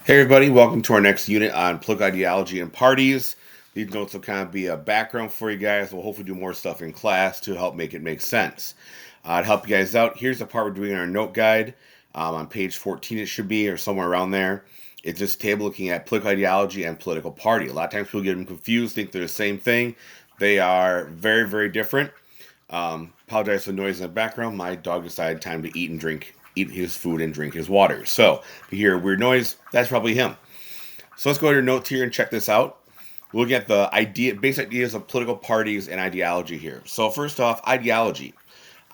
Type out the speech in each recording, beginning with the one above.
Hey everybody, welcome to our next unit on political ideology and parties. These notes will kind of be a background for you guys. We'll hopefully do more stuff in class to help make it make sense. To help you guys out, here's the part we're doing in our note guide. On page 14 it should be, or somewhere around there. It's this table looking at political ideology and political party. A lot of times people get them confused, think they're the same thing. They are very, very different. Apologize for the noise in the background. My dog decided time to eat his food and drink his water. So if you hear a weird noise, that's probably him. So let's go to your notes here and check this out. We'll look at the basic ideas of political parties and ideology here. So first off, ideology.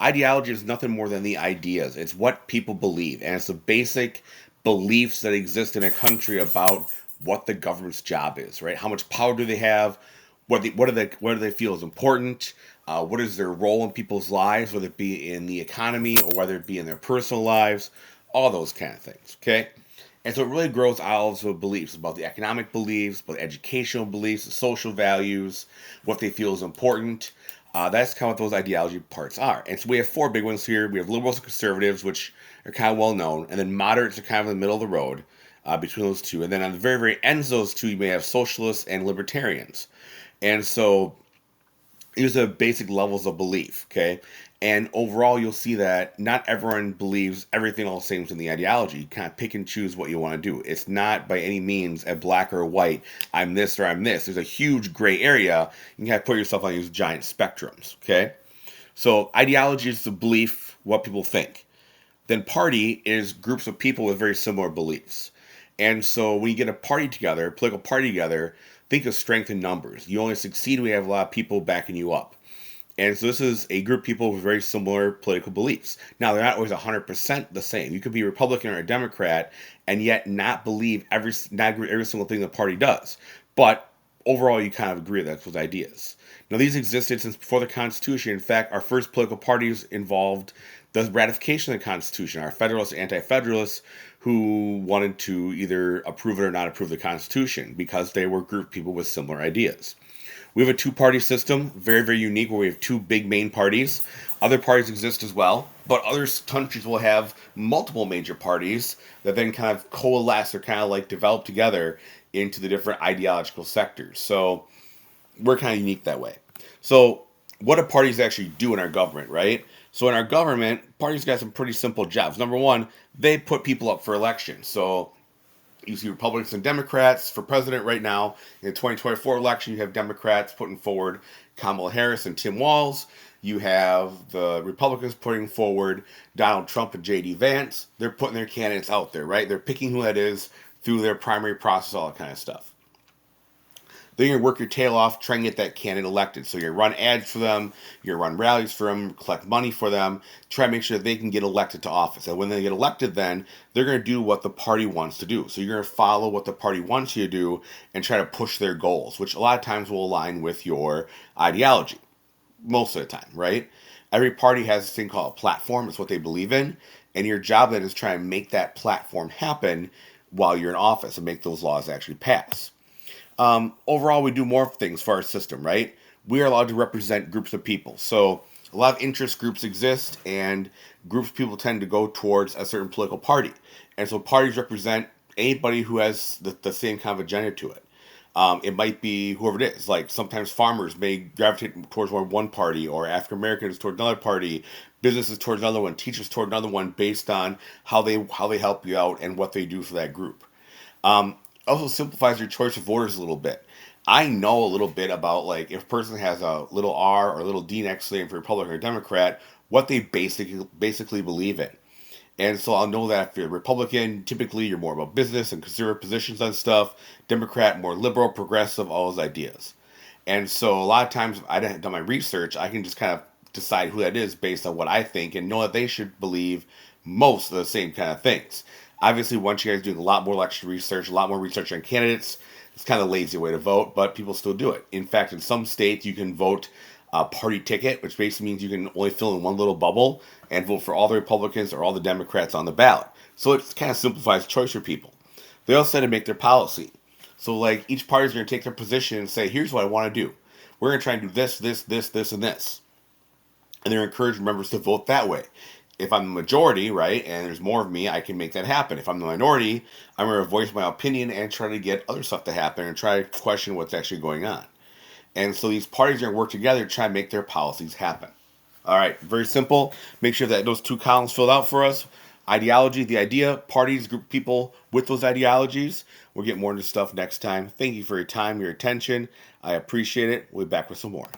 Ideology is nothing more than the ideas. It's what people believe, and it's the basic beliefs that exist in a country about what the government's job is. Right? How much power do they have? What do they feel is important? What is their role in people's lives, whether it be in the economy or whether it be in their personal lives? All those kind of things. Okay. And so it really grows out of beliefs about the economic beliefs, about educational beliefs, the social values, what they feel is important. That's kind of what those ideology parts are. And so we have four big ones here. We have liberals and conservatives, which are kind of well known, and then moderates are kind of in the middle of the road between those two. And then on the very, very ends of those two, you may have socialists and libertarians. And so these are basic levels of belief, okay? And overall, you'll see that not everyone believes everything all the same in the ideology. You kind of pick and choose what you want to do. It's not by any means a black or a white, I'm this or I'm this. There's a huge gray area. You can kind of put yourself on these giant spectrums, okay? So ideology is the belief, what people think. Then party is groups of people with very similar beliefs. And so when you get a party together, a political party together, think of strength in numbers. You only succeed when you have a lot of people backing you up. And so this is a group of people with very similar political beliefs. Now, they're not always 100% the same. You could be a Republican or a Democrat and yet not believe not agree with every single thing the party does. But overall, you kind of agree with those ideas. Now, these existed since before the Constitution. In fact, our first political parties involved the ratification of the Constitution. Our Federalists and Anti-Federalists who wanted to either approve it or not approve the Constitution because they were a group of people with similar ideas. We have a two-party system, very, very unique, where we have two big main parties. Other parties exist as well, but other countries will have multiple major parties that then kind of coalesce or kind of like develop together into the different ideological sectors. So we're kind of unique that way. So what do parties actually do in our government, right? So in our government, parties got some pretty simple jobs. Number one, they put people up for election. So you see Republicans and Democrats for president right now. In the 2024 election, you have Democrats putting forward Kamala Harris and Tim Walz. You have the Republicans putting forward Donald Trump and J.D. Vance. They're putting their candidates out there, right? They're picking who that is through their primary process, all that kind of stuff. Then you're gonna work your tail off trying to get that candidate elected. So you're gonna run ads for them, you're gonna run rallies for them, collect money for them, try to make sure that they can get elected to office. And when they get elected, then they're gonna do what the party wants to do. So you're gonna follow what the party wants you to do and try to push their goals, which a lot of times will align with your ideology. Most of the time, right? Every party has this thing called a platform. It's what they believe in. And your job then is try and make that platform happen while you're in office and make those laws actually pass. Overall, we do more things for our system, right? We are allowed to represent groups of people. So a lot of interest groups exist, and groups of people tend to go towards a certain political party. And so parties represent anybody who has the same kind of agenda to it. It might be whoever it is. Like sometimes farmers may gravitate towards one party, or African Americans toward another party, businesses towards another one, teachers toward another one, based on how they help you out and what they do for that group. Also simplifies your choice of voters a little bit. I know a little bit about like if a person has a little R or a little D next to them for Republican or Democrat, what they basically believe in. And so I'll know that if you're a Republican, typically you're more about business and conservative positions on stuff. Democrat, more liberal, progressive, all those ideas. And so a lot of times if I didn't done my research, I can just kind of decide who that is based on what I think and know that they should believe most of the same kind of things. Obviously, once you guys doing a lot more election research, a lot more research on candidates, it's kind of a lazy way to vote, but people still do it. In fact, in some states, you can vote a party ticket, which basically means you can only fill in one little bubble and vote for all the Republicans or all the Democrats on the ballot. So it kind of simplifies choice for people. They also had to make their policy. So, like, each party is going to take their position and say, here's what I want to do. We're going to try and do this, this, this, this, and this. And they're encouraging members to vote that way. if I'm the majority, right, and there's more of me, I can make that happen. If I'm the minority, I'm going to voice my opinion and try to get other stuff to happen and try to question what's actually going on. And so these parties are going to work together to try and make their policies happen. All right, very simple. Make sure that those two columns filled out for us. Ideology, the idea, parties, group of people with those ideologies. We'll get more into stuff next time. Thank you for your time, your attention. I appreciate it. We'll be back with some more.